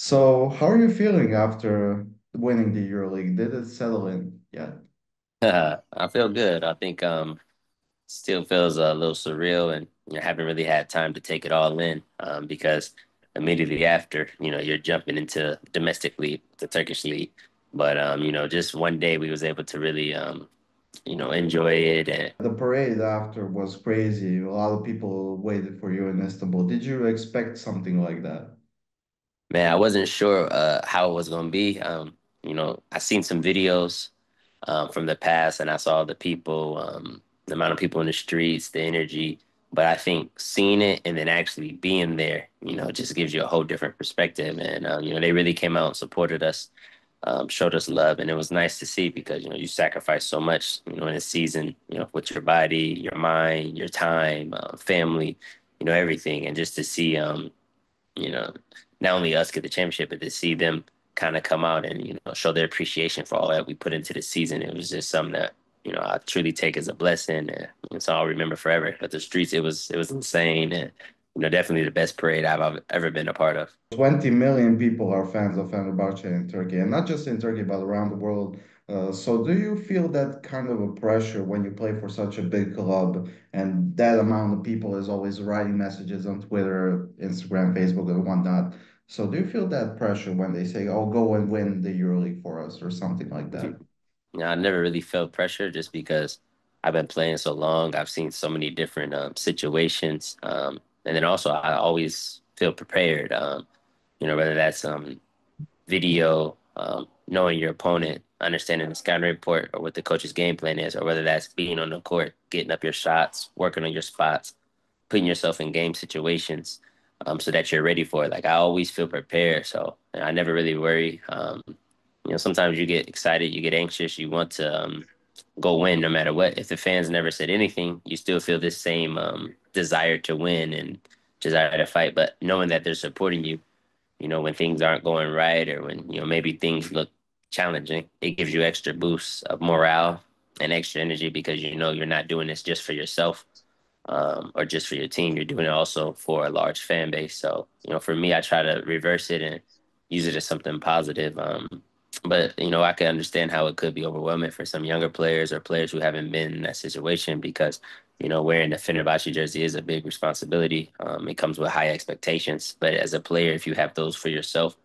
So, how are you feeling after winning the EuroLeague? Did it settle in yet? I feel good. I think still feels a little surreal and haven't really had time to take it all in because immediately after, you're jumping into domestic league, the Turkish league. But just one day we was able to really enjoy it and The parade after was crazy. A lot of people waited for you in Istanbul. Did you expect something like that? man, I wasn't sure how it was gonna be. I seen some videos from the past, and I saw the people, the amount of people in the streets, the energy. But I think seeing it and then actually being there, just gives you a whole different perspective. And they really came out and supported us, showed us love, and it was nice to see because you sacrifice so much, in a season, with your body, your mind, your time, family, everything, and just to see, you know, not only us get the championship, but to see them kind of come out and show their appreciation for all that we put into the season. It was just something that I truly take as a blessing, and it's all I'll remember forever. But the streets, it was insane, and definitely the best parade I've ever been a part of. 20 million people are fans of Fenerbahce in Turkey, and not just in Turkey, but around the world. So, do you feel that kind of a pressure when you play for such a big club and that amount of people is always writing messages on Twitter, Instagram, Facebook, and whatnot? So, do you feel that pressure when they say, "Oh, go and win the EuroLeague for us" or something like that? I never really felt pressure just because I've been playing so long. I've seen so many different situations, and then also I always feel prepared. Whether that's video, knowing your opponent, understanding the scouting report or what the coach's game plan is, or whether that's being on the court, getting up your shots, working on your spots, putting yourself in game situations, so that you're ready for it. Like I always feel prepared, so I never really worry. Sometimes you get excited, you get anxious, you want to go win no matter what. If the fans never said anything, you still feel this same desire to win and desire to fight. But knowing that they're supporting you, when things aren't going right or when, maybe things look challenging, it gives you extra boosts of morale and extra energy because you're not doing this just for yourself, or just for your team. You're doing it also for a large fan base. So, for me, I try to reverse it and use it as something positive. But, I can understand how it could be overwhelming for some younger players or players who haven't been in that situation because, wearing the Fenerbahce jersey is a big responsibility. It comes with high expectations. But as a player, if you have those for yourself,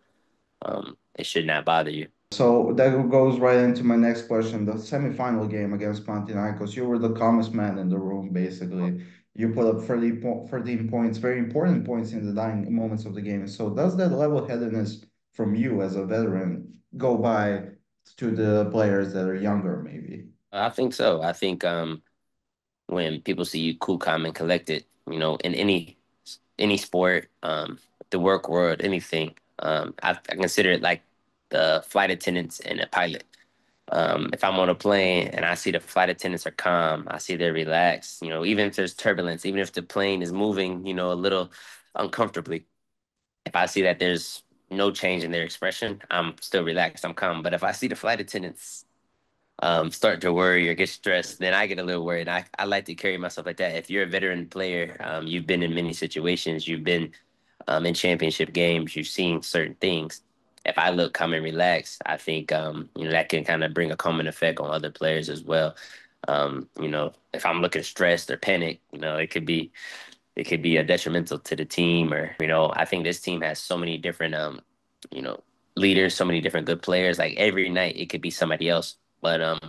it should not bother you. So that goes right into my next question. The semifinal game against Panathinaikos, you were the calmest man in the room, basically. You put up 13 points, very important points in the dying moments of the game. So does that level-headedness from you as a veteran go by to the players that are younger, maybe? I think so. I think when people see you cool, calm, and collected, in any sport, the work world, anything. I consider it like the flight attendants and the pilot. If I'm on a plane and I see the flight attendants are calm, I see they're relaxed, even if there's turbulence, even if the plane is moving, a little uncomfortably, if I see that there's no change in their expression, I'm still relaxed, I'm calm. But if I see the flight attendants start to worry or get stressed, then I get a little worried. I like to carry myself like that. If you're a veteran player, you've been in many situations, you've been in championship games, you've seen certain things. If I look calm and relaxed, I think that can kind of bring a calming effect on other players as well. If I'm looking stressed or panicked, it could be a detrimental to the team. Or I think this team has so many different you know leaders, so many different good players. Like every night, it could be somebody else. But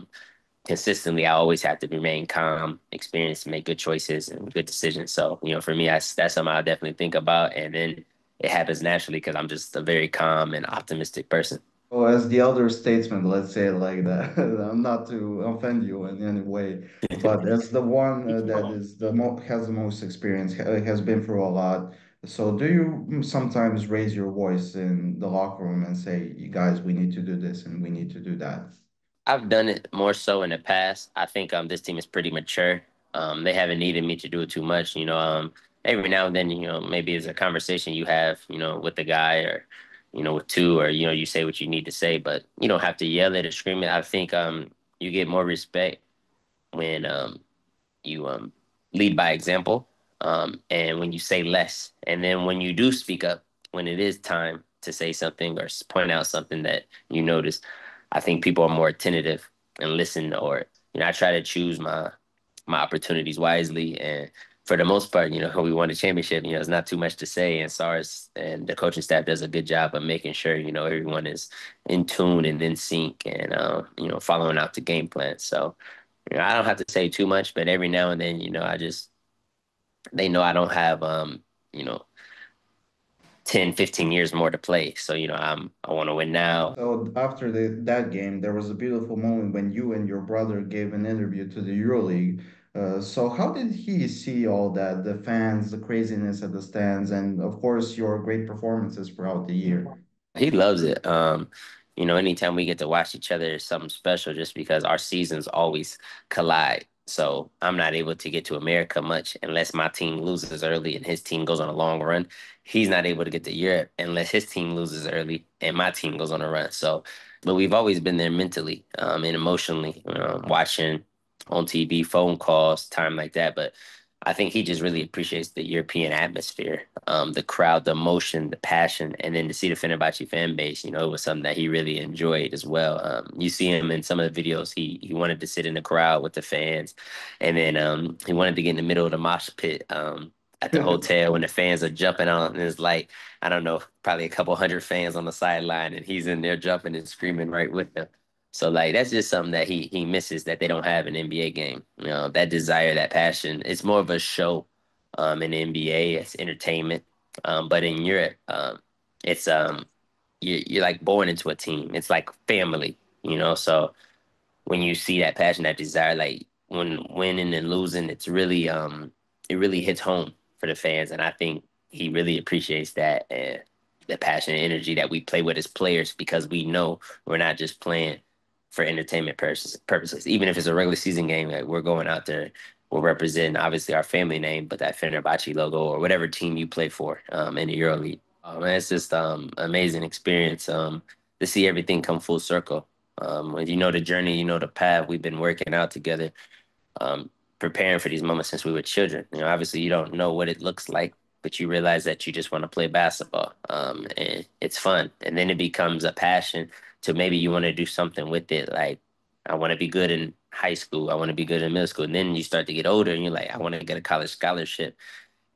consistently, I always have to remain calm, experienced, make good choices and good decisions. So, for me, that's something I definitely think about. And then it happens naturally because I'm just a very calm and optimistic person. Oh, as the elder statesman, let's say it like that. I'm not to offend you in any way, but as the one that is the mo has the most experience, has been through a lot. So, do you sometimes raise your voice in the locker room and say, "You guys, we need to do this and we need to do that"? I've done it more so in the past. I think this team is pretty mature. They haven't needed me to do it too much. Every now and then, maybe it's a conversation you have, with the guy or, with two, or you say what you need to say, but you don't have to yell it or scream it. I think you get more respect when you lead by example, and when you say less, and then when you do speak up when it is time to say something or point out something that you notice, I think people are more attentive and listen. Or I try to choose my opportunities wisely. And for the most part, we won the championship. It's not too much to say. And SARS and the coaching staff does a good job of making sure everyone is in tune and in sync, and following out the game plan. So I don't have to say too much, but every now and then, they know I don't have you know 10, 15 years more to play. So, I want to win now. So after that game, there was a beautiful moment when you and your brother gave an interview to the Euroleague. So how did he see all that, the fans, the craziness at the stands, and of course your great performances throughout the year? He loves it. Anytime we get to watch each other is something special, just because our seasons always collide. So I'm not able to get to America much unless my team loses early and his team goes on a long run. He's not able to get to Europe unless his team loses early and my team goes on a run. So, but we've always been there mentally, and emotionally, watching on TV, phone calls, time like that. But I think he just really appreciates the European atmosphere, the crowd, the emotion, the passion, and then to see the Fenerbahce fan base. It was something that he really enjoyed as well. You see him in some of the videos. He wanted to sit in the crowd with the fans, and then he wanted to get in the middle of the mosh pit at the hotel when the fans are jumping on. And it's like, I don't know, probably a couple hundred fans on the sideline, and he's in there jumping and screaming right with them. So like that's just something that he misses that they don't have in an NBA game. That desire, that passion. It's more of a show in the NBA. It's entertainment. But in Europe, it's you're like born into a team. It's like family. So when you see that passion, that desire, like when winning and losing, it really hits home for the fans. And I think he really appreciates that, and the passion and energy that we play with as players, because we know we're not just playing for entertainment purposes. Even if it's a regular season game, like we're going out there, we're representing obviously our family name, but that Fenerbahce logo or whatever team you play for in the EuroLeague. Man, it's just amazing experience to see everything come full circle. When you know the journey, you know the path. We've been working out together, um, preparing for these moments since we were children. Obviously you don't know what it looks like, but you realize that you just want to play basketball, and it's fun. And then it becomes a passion to maybe you want to do something with it. Like I want to be good in high school. I want to be good in middle school. And then you start to get older and you're like, I want to get a college scholarship.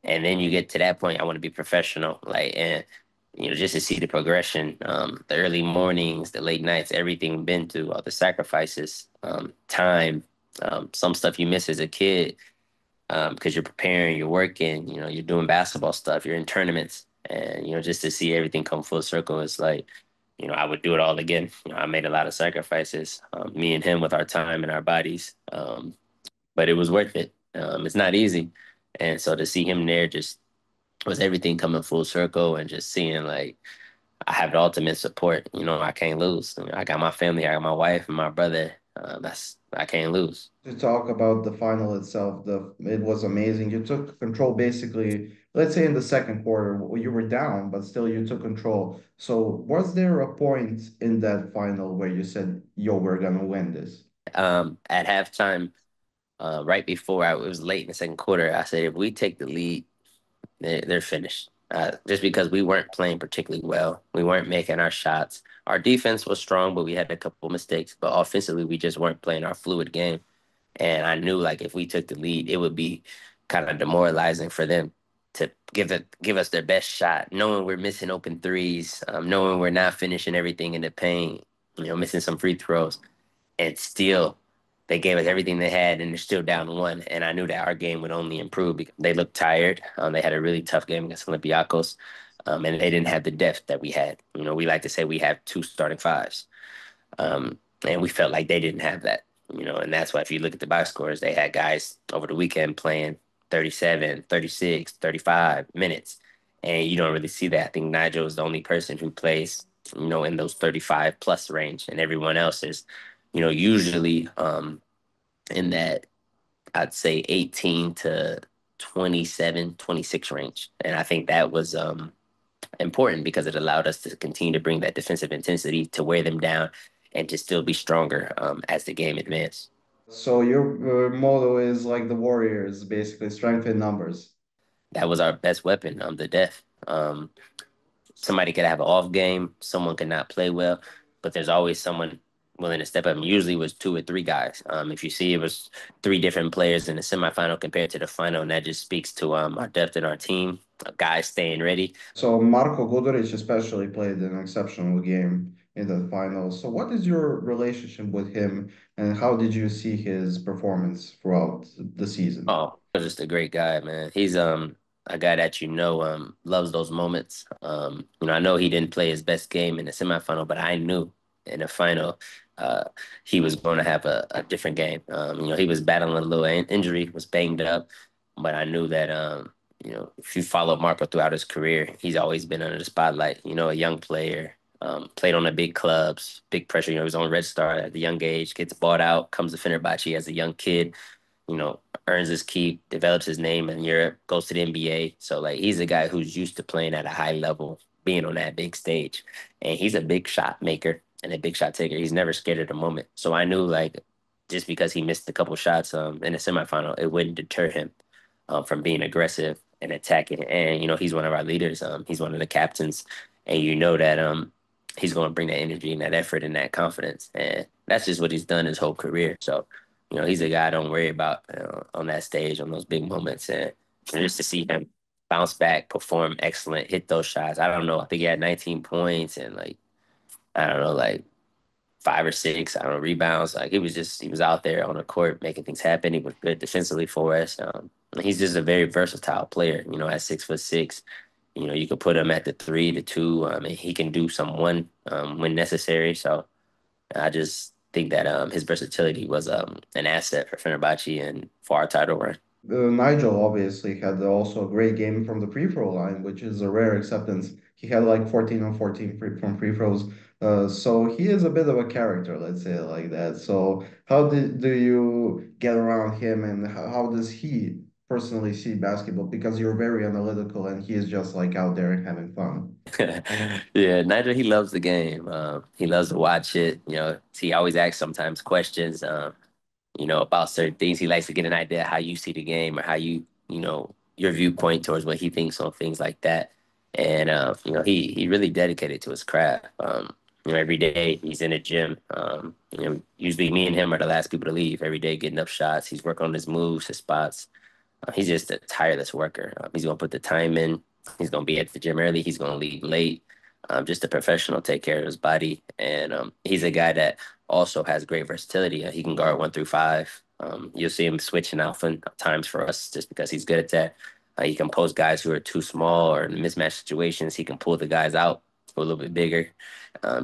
And then you get to that point, I want to be professional. Like, and just to see the progression, the early mornings, the late nights, everything we've been through, all the sacrifices, time, some stuff you miss as a kid, because you're preparing, you're working, you're doing basketball stuff, you're in tournaments, and just to see everything come full circle, it's like, I would do it all again. I made a lot of sacrifices, me and him with our time and our bodies, but it was worth it. It's not easy, and so to see him there just was everything coming full circle, and just seeing like I have the ultimate support. I can't lose. I got my family, I got my wife and my brother. I can't lose. To talk about the final itself, it was amazing. You took control basically, let's say in the second quarter, you were down, but still you took control. So was there a point in that final where you said, "Yo, we're gonna win this"? At halftime, right before it was late in the second quarter, I said if we take the lead, they're finished. Just because we weren't playing particularly well, we weren't making our shots. Our defense was strong, but we had a couple mistakes. But offensively, we just weren't playing our fluid game. And I knew like if we took the lead, it would be kind of demoralizing for them to give us their best shot, knowing we're missing open threes, knowing we're not finishing everything in the paint, missing some free throws, and still they gave us everything they had, and they're still down one. And I knew that our game would only improve because they looked tired. They had a really tough game against Olympiacos, and they didn't have the depth that we had. We like to say we have two starting fives, and we felt like they didn't have that. And that's why if you look at the box scores, they had guys over the weekend playing 37, 36, 35 minutes. And you don't really see that. I think Nigel is the only person who plays, in those 35 plus range, and everyone else is, usually in that I'd say 18 to 27, 26 range. And I think that was important because it allowed us to continue to bring that defensive intensity to wear them down and to still be stronger as the game advanced. So your motto is like the Warriors, basically strength in numbers. That was our best weapon, the death. somebody could have an off game, someone could not play well, but there's always someone willing to step up. And usually it was two or three guys. If you see it was three different players in the semifinal compared to the final, and that just speaks to our depth in our team, guys staying ready. So Marko Gudurić especially played an exceptional game in the final. So what is your relationship with him, and how did you see his performance throughout the season? Oh, he's just a great guy, man. He's a guy that loves those moments. I know he didn't play his best game in the semifinal, but I knew in the final uh he was going to have a different game. He was battling a little injury, was banged up, but I knew that if you follow Marco throughout his career, he's always been under the spotlight. A young player. Played on the big clubs, big pressure. He was on Red Star at a young age, gets bought out, comes to Fenerbahce as a young kid, earns his keep, develops his name in Europe, goes to the NBA. So like he's a guy who's used to playing at a high level, being on that big stage. And he's a big shot maker and a big shot taker. He's never scared of the moment. So I knew like just because he missed a couple shots in the semifinal, it wouldn't deter him from being aggressive and attacking. And he's one of our leaders. He's one of the captains. And you know that he's going to bring that energy and that effort and that confidence. And that's just what he's done his whole career. So he's a guy I don't worry about on that stage, on those big moments. And just to see him bounce back, perform excellent, hit those shots. I don't know. I think he had 19 points and like, I don't know, like five or six, I don't know, rebounds. Like he was out there on the court making things happen. He was good defensively for us. He's just a very versatile player, at 6'6". You could put him at the three, the two. And he can do some one when necessary. So I just think that his versatility was an asset for Fenerbahce and for our title run. Nigel obviously had also a great game from the free throw line, which is a rare acceptance. He had like 14 on 14 from free throws. So he is a bit of a character, let's say it like that. So do you get around him, and how does he personally see basketball? Because you're very analytical and he is just like out there having fun. Yeah, Nigel, he loves the game. He loves to watch it. He always asks sometimes questions. About certain things. He likes to get an idea how you see the game or how your viewpoint towards what he thinks on things like that. And he really dedicated to his craft. Every day he's in the gym. Usually me and him are the last people to leave. Every day getting up shots. He's working on his moves, his spots. He's just a tireless worker. He's gonna put the time in. He's gonna be at the gym early. He's gonna leave late. Just a professional, take care of his body, and he's a guy that also has great versatility. He can guard 1 through 5. You'll see him switching often times for us just because he's good at that. He can post guys who are too small or in mismatch situations. He can pull the guys out who are a little bit bigger,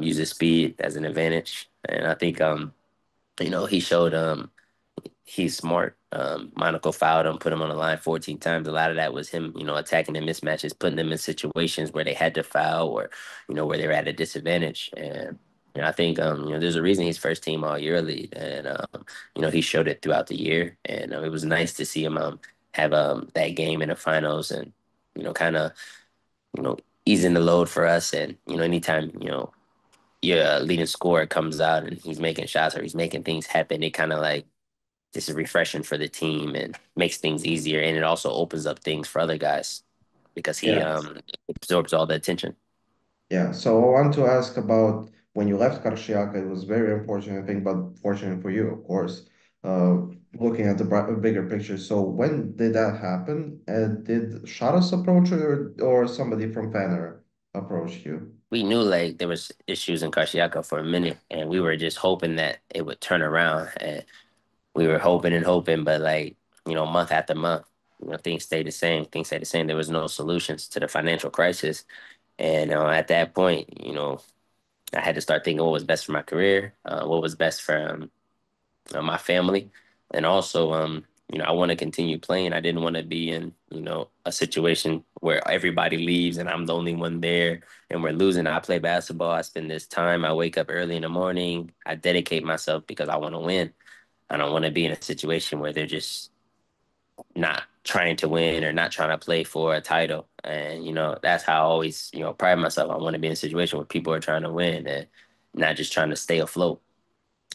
use his speed as an advantage. And I think he showed he's smart. Monaco fouled him, put him on the line 14 times. A lot of that was him, attacking the mismatches, putting them in situations where they had to foul or, where they were at a disadvantage. And I think there's a reason he's first team all year lead, and he showed it throughout the year. And it was nice to see him have that game in the finals, and kind of you know easing the load for us. And anytime your leading scorer comes out and he's making shots or he's making things happen, it kind of like this is refreshing for the team and makes things easier, and it also opens up things for other guys because he Yeah. absorbs all the attention. Yeah, so I want to ask about when you left Karšiaka. It was very unfortunate, I think, but fortunate for you, of course. Uh, Looking at the bigger picture. So when did that happen? Did Sharas approach you, or somebody from Fener approach you? We knew like there was issues in Karšiaka for a minute, and we were just hoping that it would turn around. And we were hoping and hoping, but like month after month, things stayed the same. Things stayed the same. There was no solutions to the financial crisis, and at that point, I had to start thinking what was best for my career, what was best for my family, and also I want to continue playing. I didn't want to be in a situation where everybody leaves and I'm the only one there and we're losing. I play basketball. I spend this time. I wake up early in the morning. I dedicate myself because I want to win. I don't want to be in a situation where they're just not trying to win or not trying to play for a title. And that's how I always pride myself. I want to be in a situation where people are trying to win and not just trying to stay afloat.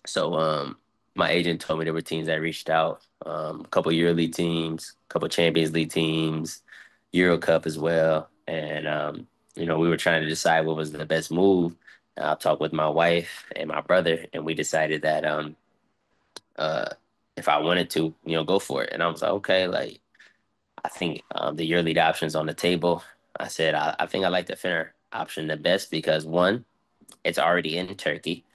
So my agent told me there were teams that reached out, a couple EuroLeague teams, a couple Champions League teams, Euro Cup as well, and we were trying to decide what was the best move. I talked with my wife and my brother, and we decided that uh, if I wanted to, go for it. And I was like, okay, like I think the year lead option's on the table. I said I think I like the Finner option the best because one, it's already in Turkey.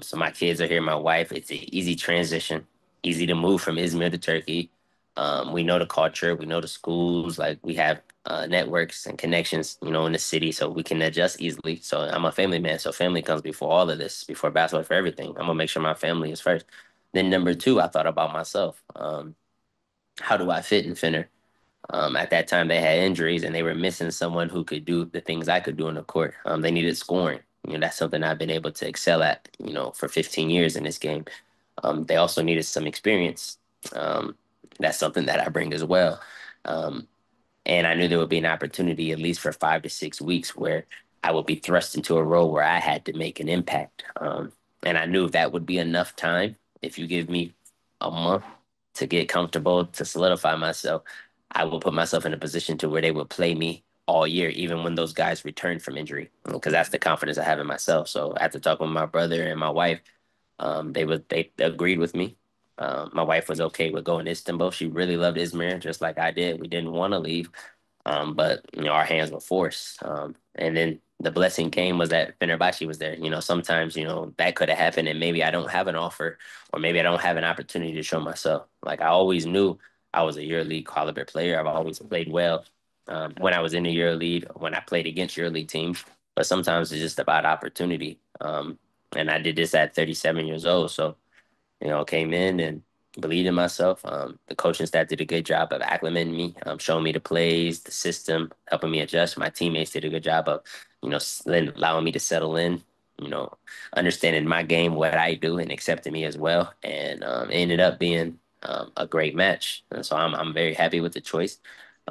So my kids are here, my wife. It's an easy transition, easy to move from Izmir to Turkey. We know the culture, we know the schools, like we have networks and connections, in the city, so we can adjust easily. So I'm a family man, so family comes before all of this, before basketball, for everything. I'm gonna make sure my family is first. Then number two, I thought about myself. How do I fit in Finner? At that time, they had injuries and they were missing someone who could do the things I could do on the court. They needed scoring. That's something I've been able to excel at, for 15 years in this game. They also needed some experience. Um, that's something that I bring as well. Um, and I knew there would be an opportunity, at least for 5 to 6 weeks, where I would be thrust into a role where I had to make an impact. And I knew that would be enough time. If you give me a month to get comfortable, to solidify myself, I will put myself in a position to where they would play me all year, even when those guys return from injury, because that's the confidence I have in myself. So after talking with my brother and my wife, they agreed with me. My wife was okay with going to Istanbul. She really loved Izmir, just like I did. We didn't want to leave, but our hands were forced. And then the blessing came was that Fenerbahce was there. Sometimes that could have happened, and maybe I don't have an offer, or maybe I don't have an opportunity to show myself. Like I always knew I was a EuroLeague caliber player. I've always played well when I was in the EuroLeague, when I played against EuroLeague teams. But sometimes it's just about opportunity. And I did this at 37 years old. So, came in and believed in myself. The coaching staff did a good job of acclimating me, showing me the plays, the system, helping me adjust. My teammates did a good job of, allowing me to settle in, you know, understanding my game, what I do, and accepting me as well. And it ended up being a great match. And so I'm very happy with the choice.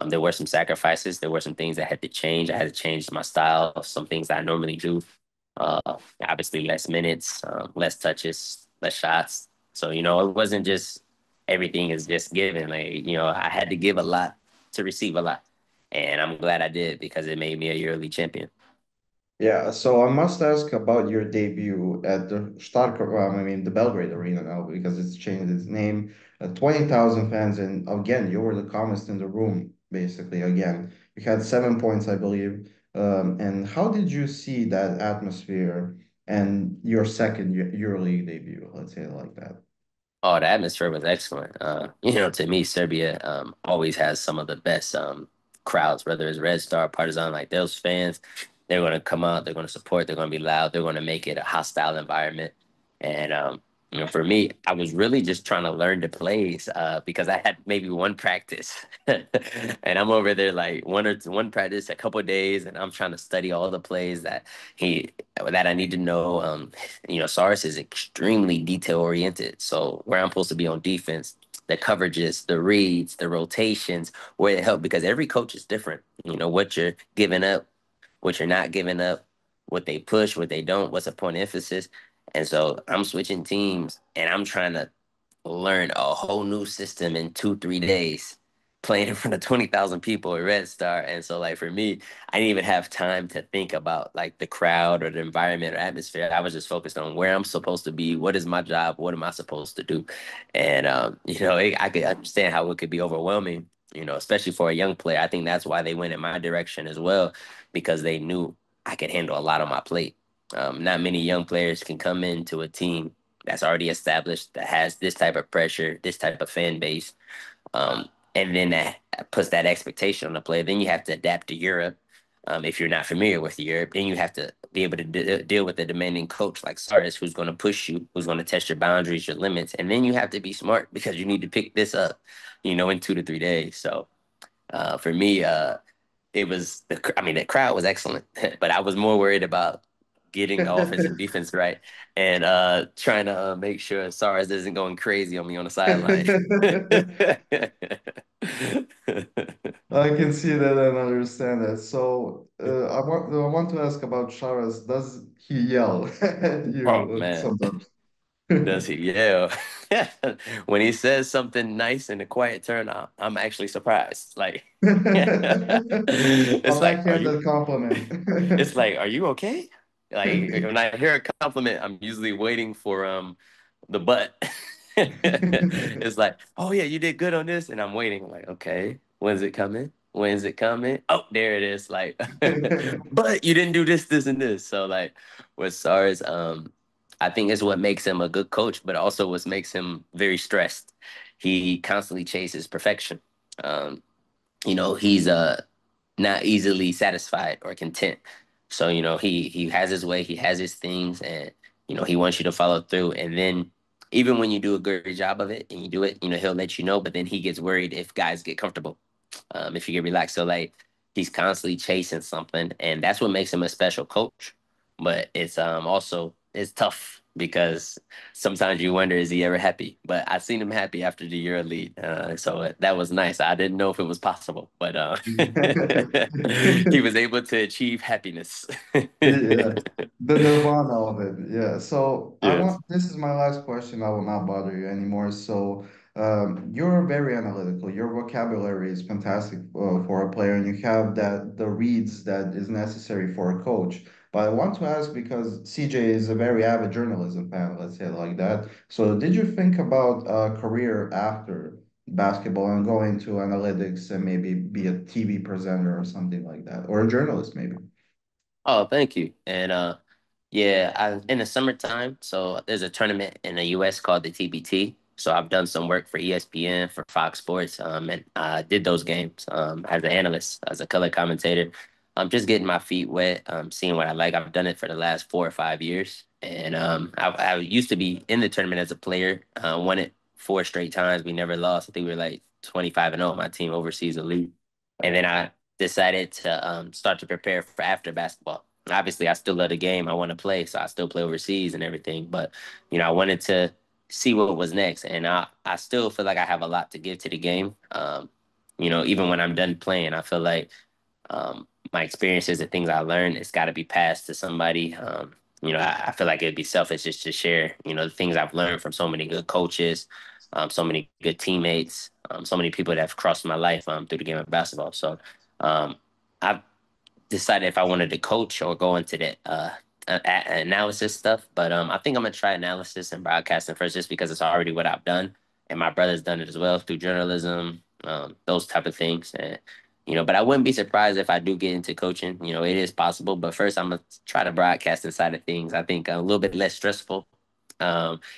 There were some sacrifices. There were some things that had to change. I had to change my style, some things that I normally do. Uh, Obviously, less minutes, less touches, less shots. So, it wasn't just everything is just given. Like, I had to give a lot to receive a lot. And I'm glad I did because it made me a yearly champion. Yeah, so I must ask about your debut at the I mean the Belgrade Arena now because it's changed its name. 20,000 fans, and again, you were the calmest in the room, basically. Again, you had 7 points, I believe. And how did you see that atmosphere and your second EuroLeague debut? Let's say it like that. Oh, the atmosphere was excellent. To me, Serbia always has some of the best crowds, whether it's Red Star, Partizan, like those fans, they're going to come out, they're going to support, they're going to be loud, they're going to make it a hostile environment. And for me, I was really just trying to learn the plays because I had maybe one practice, and I'm over there like one practice, a couple of days, and I'm trying to study all the plays that I need to know. Saris is extremely detail oriented. So where I'm supposed to be on defense, the coverages, the reads, the rotations, where it help because every coach is different. What you're giving up, what you're not giving up, what they push, what they don't, what's the point of emphasis. And so I'm switching teams and I'm trying to learn a whole new system in 2, 3 days, playing in front of 20,000 people at Red Star. And so, like, for me, I didn't even have time to think about like the crowd or the environment or atmosphere. I was just focused on where I'm supposed to be. What is my job? What am I supposed to do? And, I could understand how it could be overwhelming, especially for a young player. I think that's why they went in my direction as well, because they knew I could handle a lot on my plate. Not many young players can come into a team that's already established, that has this type of pressure, this type of fan base, and then that puts that expectation on the player. Then you have to adapt to Europe. If you're not familiar with Europe, then you have to be able to deal with a demanding coach like Sardis, who's going to push you, who's going to test your boundaries, your limits, and then you have to be smart because you need to pick this up, in 2 to 3 days. So for me, I mean, the crowd was excellent, but I was more worried about getting the offense and defense right and trying to make sure Suarez isn't going crazy on me on the sideline. I can see that and understand that. So I want to ask about Chavez. Does he yell at Oh you man. sometimes? Does he yell? When he says something nice in a quiet turn, I'm actually surprised. Like, A it's like, are you? backhanded It's compliment. like, are you okay? Like, when I hear a compliment, I'm usually waiting for the but. It's like, oh yeah, you did good on this, and I'm waiting. I'm like, okay, when's it coming? When's it coming? Oh, there it is. Like, but you didn't do this, this, and this. So like, with SARS, I think is what makes him a good coach, but also what makes him very stressed. He constantly chases perfection. Um, he's not easily satisfied or content. So, he has his way, he has his things, and he wants you to follow through. And then even when you do a great job of it and you do it, he'll let you know, but then he gets worried if guys get comfortable, if you get relaxed. So like he's constantly chasing something, and that's what makes him a special coach. But it's also it's tough because sometimes you wonder, is he ever happy? But I seen him happy after the Euro lead, so that was nice. I didn't know if it was possible, but he was able to achieve happiness. Yeah, the nirvana of it. Yeah. So I Yes. want, this is my last question. I will not bother you anymore. So you're very analytical. Your vocabulary is fantastic for a player, and you have that the reads that is necessary for a coach. But I want to ask because CJ is a very avid journalism fan, let's say it like that. So did you think about a career after basketball and go into analytics and maybe be a TV presenter or something like that, or a journalist maybe? Oh, thank you. And yeah, I in the summertime, so there's a tournament in the US called the TBT. So I've done some work for ESPN, for Fox Sports, and I did those games as an analyst, as a color commentator. I'm just getting my feet wet, seeing what I like. I've done it for the last 4 or 5 years, and I used to be in the tournament as a player. Won it 4 straight times. We never lost. I think we were like 25-0. My team overseas the league, and then I decided to start to prepare for after basketball. Obviously, I still love the game. I want to play, so I still play overseas and everything. But I wanted to see what was next, and I still feel like I have a lot to give to the game. Even when I'm done playing, I feel like my experiences and things I learned, it's got to be passed to somebody. I feel like it'd be selfish just to share, the things I've learned from so many good coaches, so many good teammates, so many people that have crossed my life through the game of basketball. So um, I've decided if I wanted to coach or go into the analysis stuff. But I think I'm gonna try analysis and broadcasting first, just because it's already what I've done, and my brother's done it as well through journalism, those type of things. And but I wouldn't be surprised if I do get into coaching. It is possible. But first, I'm gonna try the broadcasting side of things. I think a little bit less stressful.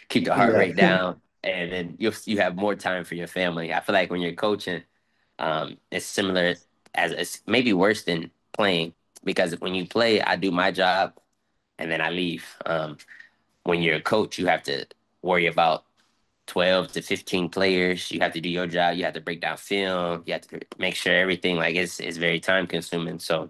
Keep the heart Yeah. rate down, and then you have more time for your family. I feel like when you're coaching, it's similar as it's maybe worse than playing, because when you play, I do my job and then I leave. When you're a coach, you have to worry about 12 to 15 players. You have to do your job. You have to break down film. You have to make sure everything like it's very time consuming. So,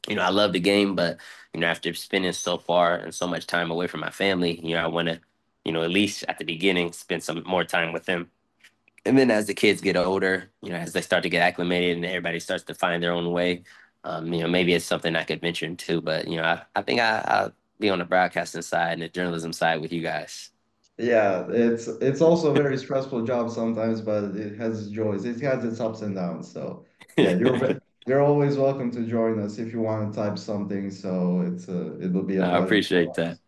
I love the game, but after spending so far and so much time away from my family, I want to, at least at the beginning, spend some more time with them. And then as the kids get older, as they start to get acclimated and everybody starts to find their own way, maybe it's something I could venture into. But I think I'll be on the broadcasting side and the journalism side with you guys. Yeah, it's also a very stressful job sometimes, but it has joys. It has its ups and downs. So yeah, you're always welcome to join us if you want to type something. So it will be a I pleasure. appreciate that.